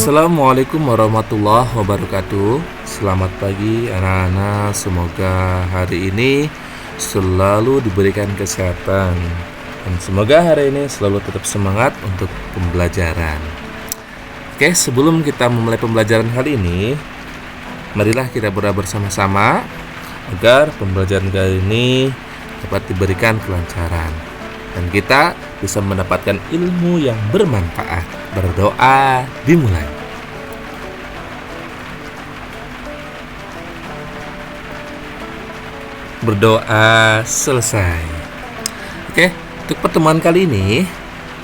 Assalamualaikum warahmatullahi wabarakatuh. Selamat pagi anak-anak. Semoga hari ini selalu diberikan kesehatan, dan semoga hari ini selalu tetap semangat untuk pembelajaran. Oke, sebelum kita memulai pembelajaran kali ini, marilah kita berdoa bersama-sama agar pembelajaran kali ini dapat diberikan kelancaran dan kita bisa mendapatkan ilmu yang bermanfaat. Berdoa dimulai. Berdoa selesai. Oke, untuk pertemuan kali ini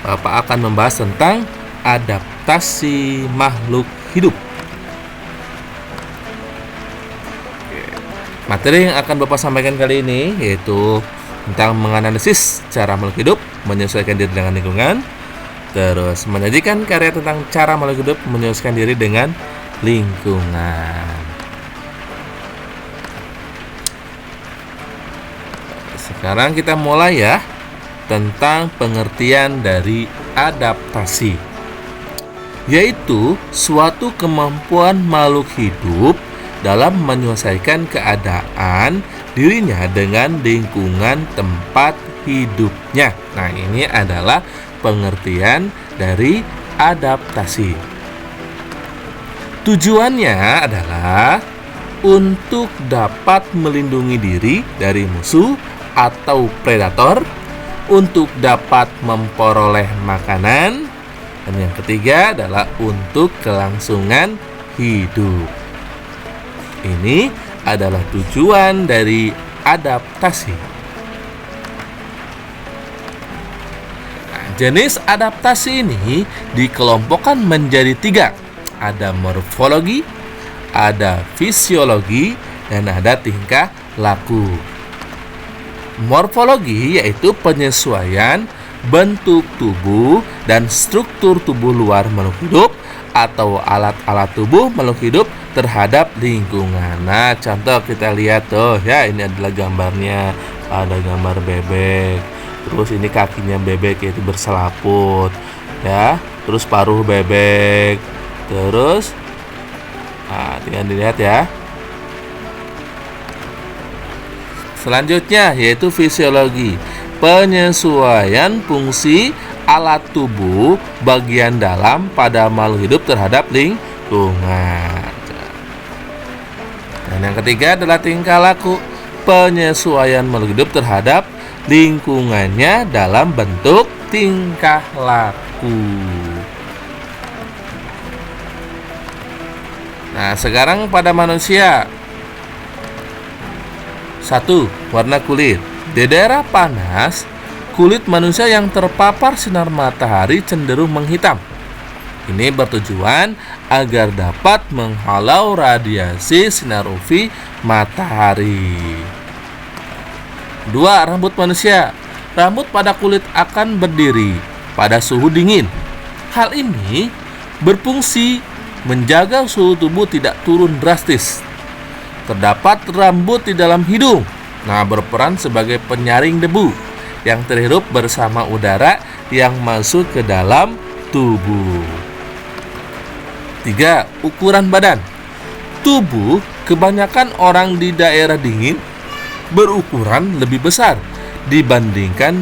Bapak akan membahas tentang adaptasi makhluk hidup. Materi yang akan Bapak sampaikan kali ini yaitu tentang menganalisis cara makhluk hidup menyesuaikan diri dengan lingkungan, terus menyajikan karya tentang cara makhluk hidup menyesuaikan diri dengan lingkungan. Sekarang kita mulai ya, tentang pengertian dari adaptasi, yaitu suatu kemampuan makhluk hidup dalam menyelesaikan keadaan dirinya dengan lingkungan tempat hidupnya. Nah, ini adalah pengertian dari adaptasi. Tujuannya adalah untuk dapat melindungi diri dari musuh atau predator, untuk dapat memperoleh makanan, dan yang ketiga adalah untuk kelangsungan hidup. Ini adalah tujuan dari adaptasi. Nah, jenis adaptasi ini dikelompokkan menjadi 3. Ada morfologi, ada fisiologi, dan ada tingkah laku. Morfologi yaitu penyesuaian bentuk tubuh dan struktur tubuh luar makhluk hidup atau alat-alat tubuh makhluk hidup terhadap lingkungan. Nah, contoh kita lihat tuh ya, ini adalah gambarnya. Ada gambar bebek. Terus ini kakinya bebek yaitu berselaput ya. Terus paruh bebek. Terus tinggal dilihat ya. Selanjutnya yaitu fisiologi, penyesuaian fungsi alat tubuh bagian dalam pada makhluk hidup terhadap lingkungan. Dan yang ketiga adalah tingkah laku, penyesuaian makhluk hidup terhadap lingkungannya dalam bentuk tingkah laku. Nah, sekarang pada manusia. 1. Warna kulit. Di daerah panas, kulit manusia yang terpapar sinar matahari cenderung menghitam. Ini bertujuan agar dapat menghalau radiasi sinar UV matahari. 2. Rambut manusia. Rambut pada kulit akan berdiri pada suhu dingin. Hal ini berfungsi menjaga suhu tubuh tidak turun drastis. Terdapat rambut di dalam hidung. Nah, berperan sebagai penyaring debu yang terhirup bersama udara yang masuk ke dalam tubuh. 3. Ukuran badan. Tubuh kebanyakan orang di daerah dingin berukuran lebih besar dibandingkan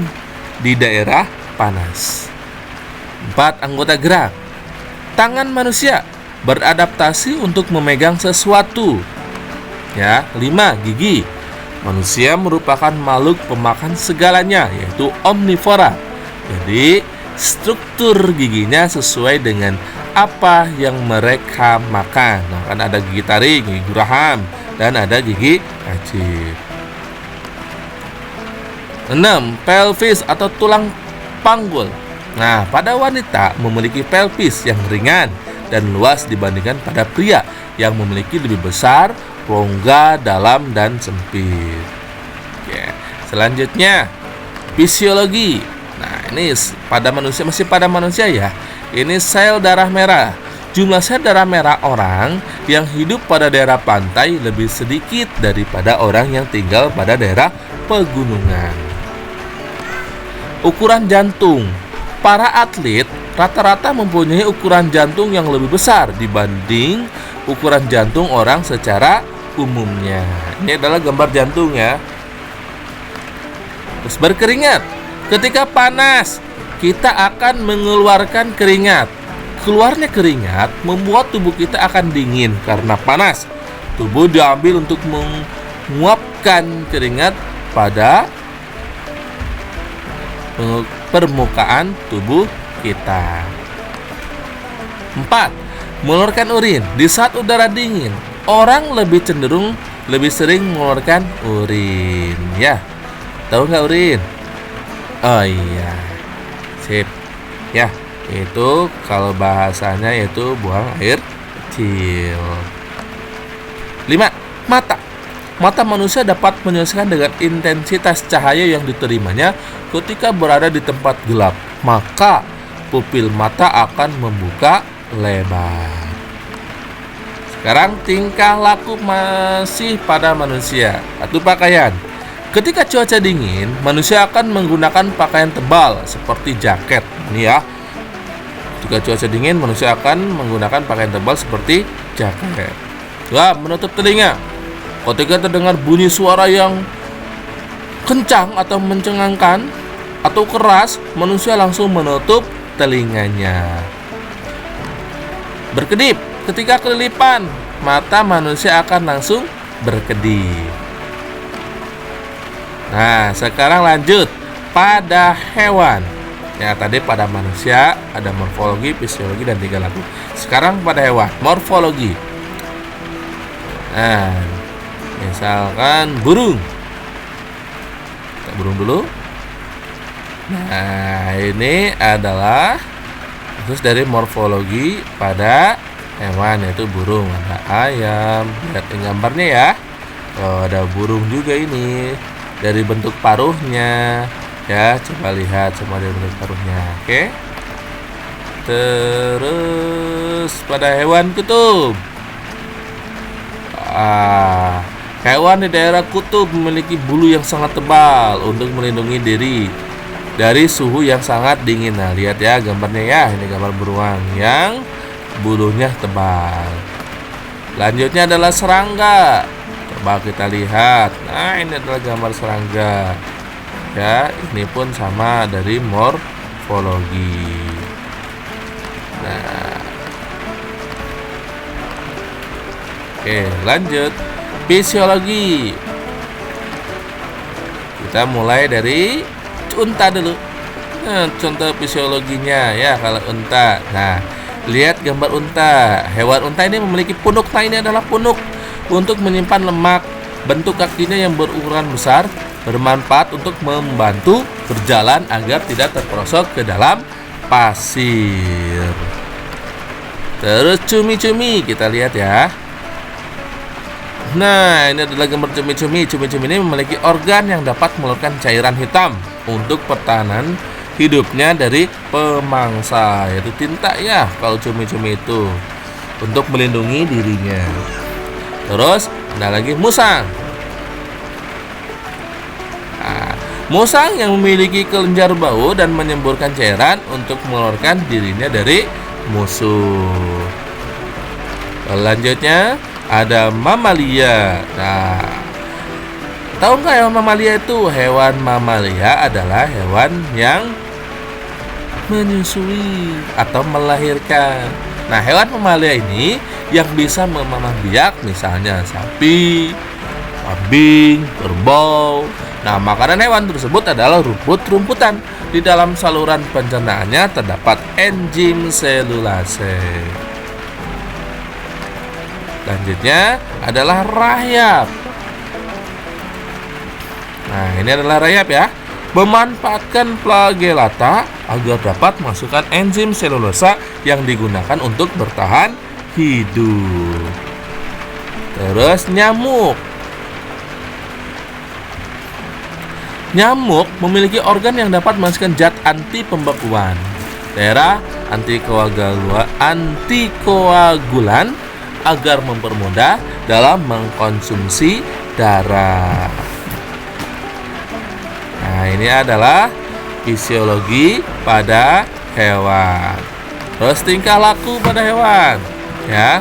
di daerah panas. 4. Anggota gerak. Tangan manusia beradaptasi untuk memegang sesuatu. Ya, 5. Gigi. Manusia merupakan makhluk pemakan segalanya, yaitu omnivora. Jadi, struktur giginya sesuai dengan apa yang mereka makan. Nah, kan ada gigi taring, gigi geraham, dan ada gigi lancip. 6. Pelvis atau tulang panggul. Nah, pada wanita memiliki pelvis yang ringan dan luas dibandingkan pada pria yang memiliki lebih besar rongga dalam dan sempit. Oke. Selanjutnya fisiologi. Nah, ini pada manusia, masih pada manusia ya. Ini sel darah merah. Jumlah sel darah merah orang yang hidup pada daerah pantai lebih sedikit daripada orang yang tinggal pada daerah pegunungan. Ukuran jantung. Para atlet rata-rata mempunyai ukuran jantung yang lebih besar dibanding ukuran jantung orang secara umumnya. Ini adalah gambar jantung ya. Terus berkeringat. Ketika panas, kita akan mengeluarkan keringat. Keluarnya keringat membuat tubuh kita akan dingin karena panas. Tubuh diambil untuk menguapkan keringat pada permukaan tubuh kita. 4. Mengeluarkan urin. Di saat udara dingin, orang lebih sering mengeluarkan urin. Ya, tahu nggak urin? Oh iya, sip. Ya, itu kalau bahasanya itu buang air kecil. 5. Mata. Mata manusia dapat menyesuaikan dengan intensitas cahaya yang diterimanya ketika berada di tempat gelap. Maka pupil mata akan membuka lebar. Sekarang tingkah laku masih pada manusia atau pakaian. Ketika cuaca dingin, manusia akan menggunakan pakaian tebal seperti jaket. Ini ya. Ketika cuaca dingin, manusia akan menggunakan pakaian tebal seperti jaket. Wah, menutup telinga. Ketika terdengar bunyi suara yang kencang atau mencengangkan atau keras, manusia langsung menutup telinganya. Berkedip. Ketika kelilipan, mata manusia akan langsung berkedip. Nah, sekarang lanjut pada hewan. Ya, tadi pada manusia ada morfologi, fisiologi, dan tingkah laku. Sekarang pada hewan, morfologi. Nah, misalkan burung. Kita burung dulu. Nah, ini adalah khusus dari morfologi pada hewan, yaitu burung. Ada ayam. Lihat gambarnya ya. Oh, ada burung juga ini. Dari bentuk paruhnya. Ya, coba lihat semua dari bentuk paruhnya. Oke. Terus pada hewan kutub. Hewan di daerah kutub memiliki bulu yang sangat tebal untuk melindungi diri dari suhu yang sangat dingin. Nah, lihat ya gambarnya ya. Ini gambar beruang yang bulunya tebal. Lanjutnya adalah serangga. Coba kita lihat. Nah, ini adalah gambar serangga. Ya, ini pun sama dari morfologi. Nah. Oke, lanjut. Fisiologi. Kita mulai dari unta dulu. Nah, contoh fisiologinya ya kalau unta. Nah, lihat gambar unta. Hewan unta ini memiliki punuk. Nah, ini adalah punuk untuk menyimpan lemak. Bentuk kakinya yang berukuran besar bermanfaat untuk membantu berjalan agar tidak terperosok ke dalam pasir. Terus cumi-cumi kita lihat ya. Nah, ini adalah gambar cumi-cumi. Cumi-cumi ini memiliki organ yang dapat mengeluarkan cairan hitam untuk pertahanan hidupnya dari pemangsa, yaitu tinta ya kalau cumi-cumi itu, untuk melindungi dirinya. Terus ada lagi musang. Nah, musang yang memiliki kelenjar bau dan menyemburkan cairan untuk mengeluarkan dirinya dari musuh. Selanjutnya ada mamalia. Nah, tahu nggak hewan mamalia itu? Hewan mamalia adalah hewan yang menyusui atau melahirkan. Nah, hewan mamalia ini yang bisa memamah biak, misalnya sapi, kambing, kerbau. Nah, makanan hewan tersebut adalah rumput-rumputan. Di dalam saluran pencernaannya terdapat enzim selulase. Selanjutnya adalah rayap. Nah, ini adalah rayap ya. Memanfaatkan flagellata agar dapat masukkan enzim selulosa yang digunakan untuk bertahan hidup. Terus nyamuk. Nyamuk memiliki organ yang dapat menghasilkan zat anti pembekuan. Daerah antikoagulan agar mempermudah dalam mengkonsumsi darah. Nah, ini adalah fisiologi pada hewan. Terus tingkah laku pada hewan, ya.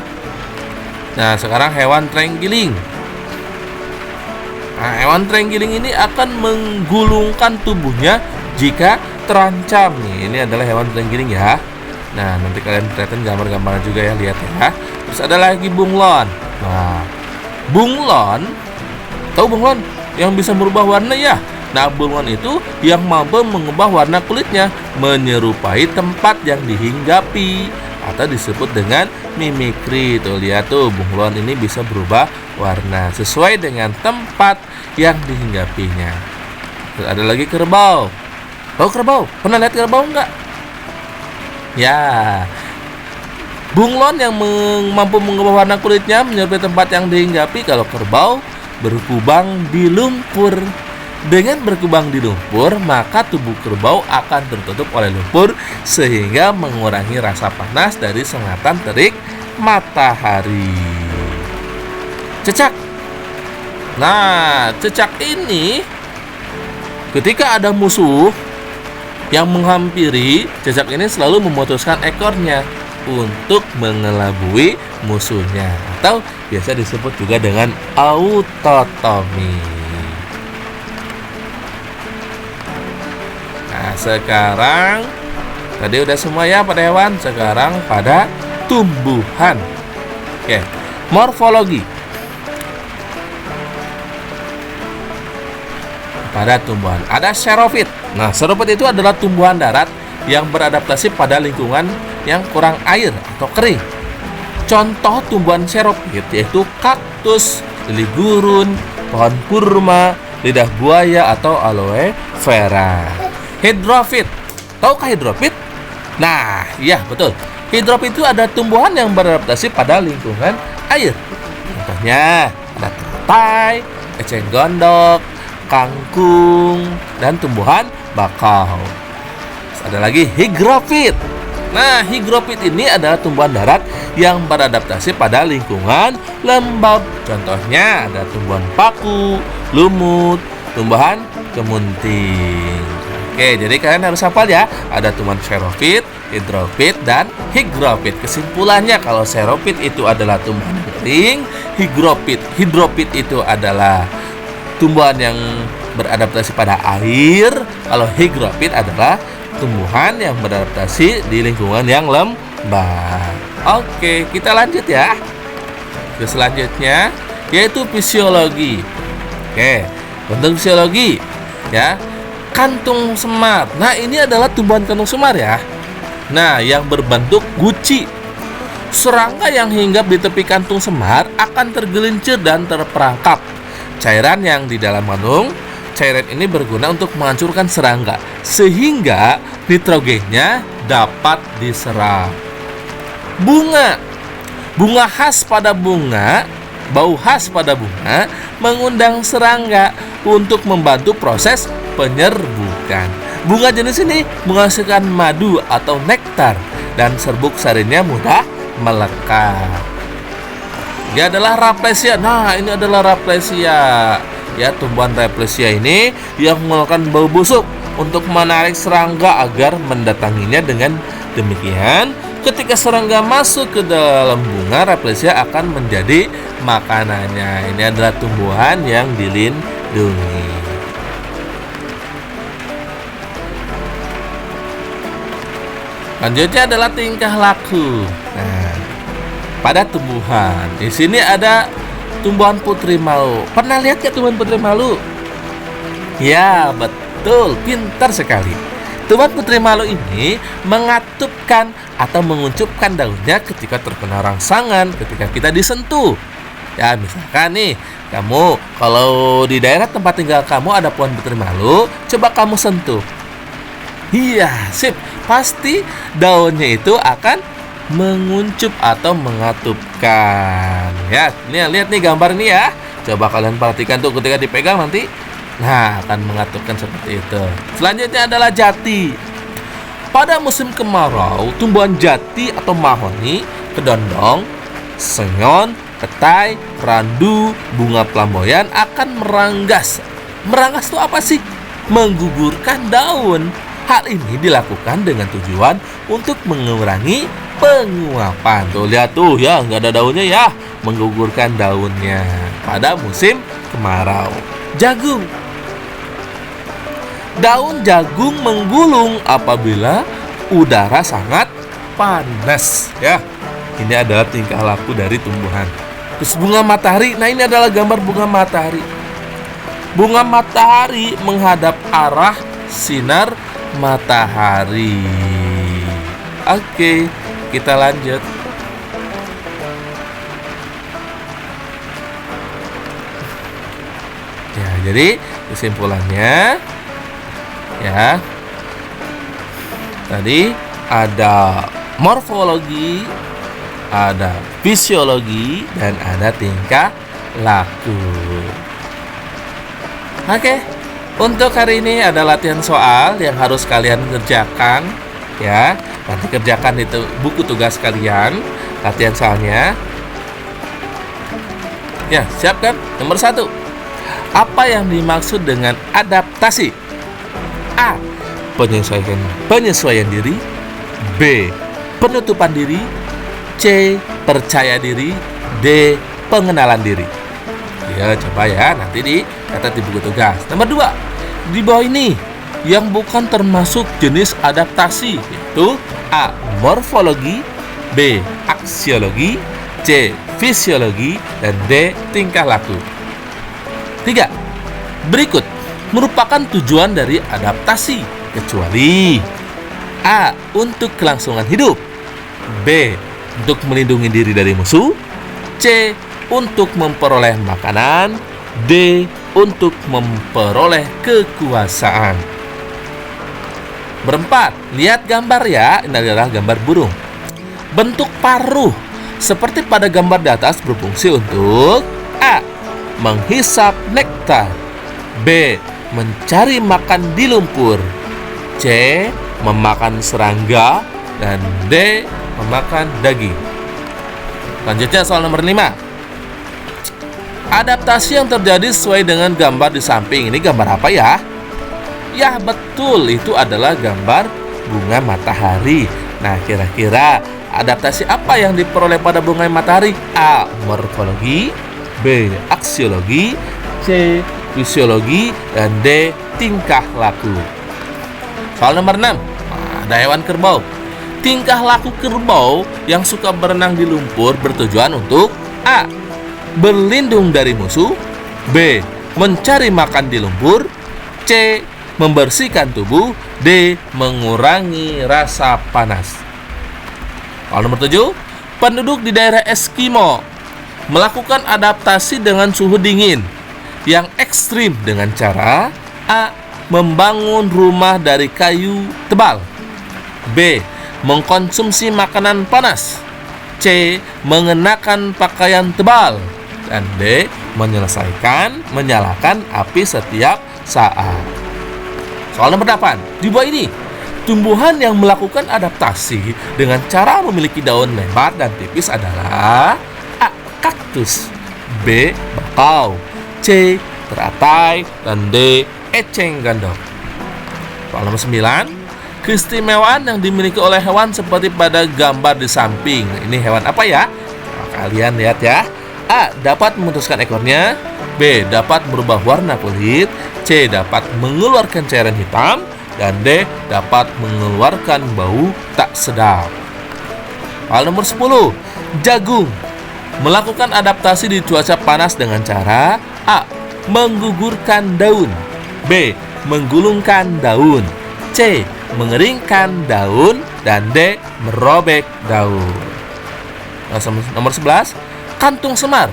Nah, sekarang hewan terenggiling. Nah, hewan terenggiling ini akan menggulungkan tubuhnya jika terancam. Nih, ini adalah hewan terenggiling ya. Nah, nanti kalian perhatikan gambar-gambarnya juga ya, lihat ya. Terus ada lagi bunglon. Nah, bunglon, tahu bunglon yang bisa merubah warna ya? Nah, bunglon itu yang mampu mengubah warna kulitnya menyerupai tempat yang dihinggapi atau disebut dengan mimikri. Tuh, lihat tuh, bunglon ini bisa berubah warna sesuai dengan tempat yang dihinggapinya. Terus ada lagi kerbau. Tahu kerbau? Pernah lihat kerbau enggak? Ya, bunglon yang mampu mengubah warna kulitnya menyerupai tempat yang dihinggapi. Kalau kerbau berkubang di lumpur. Dengan berkubang di lumpur, maka tubuh kerbau akan tertutup oleh lumpur sehingga mengurangi rasa panas dari sengatan terik matahari. Cecak. Nah, cecak ini ketika ada musuh yang menghampiri, cecak ini selalu memutuskan ekornya untuk mengelabui musuhnya, atau biasa disebut juga dengan autotomi. Nah, sekarang tadi udah semua ya pada hewan, sekarang pada tumbuhan. Oke, morfologi. Pada tumbuhan ada xerofit. Nah, xerofit itu adalah tumbuhan darat yang beradaptasi pada lingkungan yang kurang air atau kering. Contoh tumbuhan xerofit yaitu kaktus, lili gurun, pohon kurma, lidah buaya atau aloe vera. Hidrofit. Tahukah hidrofit? Nah, iya betul. Hidrofit itu ada tumbuhan yang beradaptasi pada lingkungan air. Contohnya ada teratai, eceng gondok, kangkung, dan tumbuhan bakau. Terus ada lagi higrofit. Nah, higrofit ini adalah tumbuhan darat yang beradaptasi pada lingkungan lembab. Contohnya ada tumbuhan paku, lumut, tumbuhan kemunting. Oke, jadi kalian harus hafal ya. Ada tumbuhan xerofit, hidrofit, dan higrofit. Kesimpulannya, kalau xerofit itu adalah tumbuhan kering, hidrofit itu adalah tumbuhan yang beradaptasi pada air. Kalau higrofit adalah tumbuhan yang beradaptasi di lingkungan yang lembab. Oke, kita lanjut ya ke selanjutnya, yaitu fisiologi. Oke, bentuk fisiologi ya. Kantung semar. Nah, ini adalah tumbuhan kantung semar ya. Nah, yang berbentuk guci. Serangga yang hinggap di tepi kantung semar akan tergelincir dan terperangkap. Cairan yang di dalam kantung, cairan ini berguna untuk menghancurkan serangga sehingga nitrogennya dapat diserap. Bunga. Bunga khas pada bunga, bau khas pada bunga mengundang serangga untuk membantu proses penyerbukan. Bunga jenis ini menghasilkan madu atau nektar dan serbuk sarinnya mudah melekat. Dia adalah Raplesia. Nah, ini adalah Raplesia. Ya, tumbuhan Raplesia ini yang mengeluarkan bau busuk untuk menarik serangga agar mendatanginya. Dengan demikian, ketika serangga masuk ke dalam bunga, Raplesia akan menjadi makanannya. Ini adalah tumbuhan yang dilindungi. Selanjutnya adalah tingkah laku. Nah, pada tumbuhan, di sini ada tumbuhan putri malu. Pernah lihat ya tumbuhan putri malu? Ya, betul, pintar sekali. Tumbuhan putri malu ini mengatupkan atau menguncupkan daunnya ketika terkena rangsangan, ketika kita disentuh. Ya, misalkan nih, kamu kalau di daerah tempat tinggal kamu ada pohon putri malu, coba kamu sentuh. Iya, sip. Pasti daunnya itu akan menguncup atau mengatupkan. Ya, nih lihat nih gambar ini ya. Coba kalian perhatikan tuh ketika dipegang nanti. Nah, akan mengatupkan seperti itu. Selanjutnya adalah jati. Pada musim kemarau, tumbuhan jati atau mahoni, kedondong, sengon, petai, randu, bunga flamboyan akan meranggas. Meranggas itu apa sih? Menggugurkan daun. Hal ini dilakukan dengan tujuan untuk mengurangi penguapan. Tuh lihat tuh ya, nggak ada daunnya ya, menggugurkan daunnya pada musim kemarau. Jagung. Daun jagung menggulung apabila udara sangat panas ya. Ini adalah tingkah laku dari tumbuhan. Terus bunga matahari. Nah, ini adalah gambar bunga matahari. Bunga matahari menghadap arah sinar matahari. Oke, kita lanjut. Ya, jadi kesimpulannya ya, tadi ada morfologi, ada fisiologi, dan ada tingkah laku. Oke, untuk hari ini ada latihan soal yang harus kalian kerjakan ya. Nanti kerjakan itu buku tugas kalian, latihan soalnya. Ya, siap kan? Nomor 1. Apa yang dimaksud dengan adaptasi? A. Penyesuaian diri. B. Penutupan diri. C. Percaya diri. D. Pengenalan diri. Ya, coba ya, nanti dicatat di buku tugas. Nomor 2. Di bawah ini yang bukan termasuk jenis adaptasi yaitu A. Morfologi. B. Aksiologi. C. Fisiologi. Dan D. Tingkah laku. 3. Berikut merupakan tujuan dari adaptasi kecuali A. Untuk kelangsungan hidup. B. Untuk melindungi diri dari musuh. C. Untuk memperoleh makanan. D. Untuk memperoleh kekuasaan. Berempat, lihat gambar ya. Ini adalah gambar burung. Bentuk paruh seperti pada gambar di atas berfungsi untuk A. Menghisap nektar. B. Mencari makan di lumpur. C. Memakan serangga. Dan D. Memakan daging. Lanjutnya soal nomor 5. Adaptasi yang terjadi sesuai dengan gambar di samping. Ini gambar apa ya? Ya betul, itu adalah gambar bunga matahari. Nah, kira-kira adaptasi apa yang diperoleh pada bunga matahari? A. Morfologi. B. Aksiologi. C. Fisiologi. Dan D. Tingkah laku. Soal nomor 6. Ada hewan kerbau. Tingkah laku kerbau yang suka berenang di lumpur bertujuan untuk A. Berlindung dari musuh. B. Mencari makan di lumpur. C. Membersihkan tubuh. D. Mengurangi rasa panas. Soal nomor 7. Penduduk di daerah Eskimo melakukan adaptasi dengan suhu dingin yang ekstrim dengan cara A. Membangun rumah dari kayu tebal. B. Mengkonsumsi makanan panas. C. Mengenakan pakaian tebal. Dan D. Menyalakan api setiap saat. Soal nomor 8. Di bawah ini, tumbuhan yang melakukan adaptasi dengan cara memiliki daun lebar dan tipis adalah A. Kaktus. B. Bakau. C. Teratai. Dan D. Eceng gondok. Soal nomor 9. Keistimewaan yang dimiliki oleh hewan seperti pada gambar di samping. Ini hewan apa ya? Nah, kalian lihat ya. A. Dapat memutuskan ekornya. B. Dapat merubah warna kulit. C. Dapat mengeluarkan cairan hitam. Dan D. Dapat mengeluarkan bau tak sedap. Hal nomor 10. Jagung melakukan adaptasi di cuaca panas dengan cara A. Menggugurkan daun. B. Menggulungkan daun. C. Mengeringkan daun. Dan D. Merobek daun. Nomor 11. Kantung semar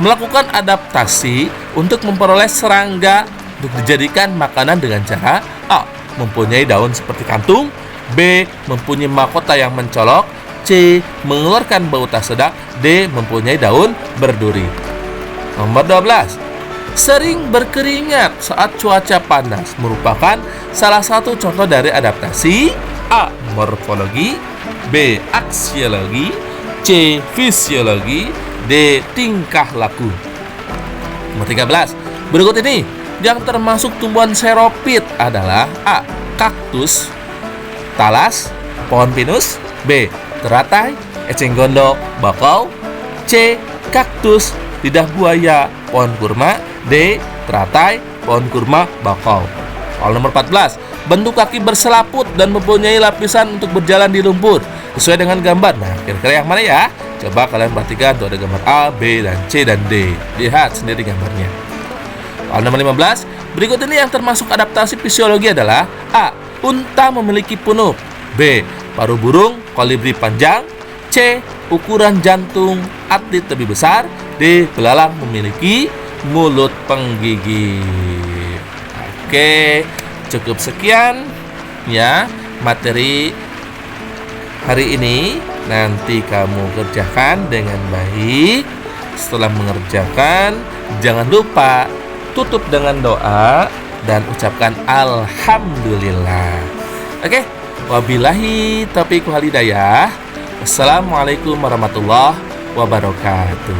melakukan adaptasi untuk memperoleh serangga untuk dijadikan makanan dengan cara A. Mempunyai daun seperti kantung. B. Mempunyai mahkota yang mencolok. C. Mengeluarkan bau tak sedap. D. Mempunyai daun berduri. Nomor 12. Sering berkeringat saat cuaca panas merupakan salah satu contoh dari adaptasi A. Morfologi. B. Aksiologi. C. Fisiologi. D. Tingkah laku. Nomor 13. Berikut ini yang termasuk tumbuhan xeropit adalah A. Kaktus. talas, pohon pinus. B. Teratai, eceng gondok, bakau. C. Kaktus, lidah buaya, pohon kurma. D. Teratai, pohon kurma, bakau. Soal nomor 14. Bentuk kaki berselaput dan mempunyai lapisan untuk berjalan di lumpur sesuai dengan gambar. Nah, kira-kira yang mana ya? Coba kalian perhatikan, tuh ada gambar A, B, dan C, dan D. Lihat sendiri gambarnya. Soal nomor 15. Berikut ini yang termasuk adaptasi fisiologi adalah: A. Unta memiliki punuk. B. Paruh burung kolibri panjang. C. Ukuran jantung atlet lebih besar. D. Belalang memiliki mulut penggigit. Oke, cukup sekian ya materi hari ini. Nanti kamu kerjakan dengan baik. Setelah mengerjakan, jangan lupa tutup dengan doa dan ucapkan alhamdulillah. Oke, wabillahi taufiq wal hidayah. Assalamualaikum warahmatullahi wabarakatuh.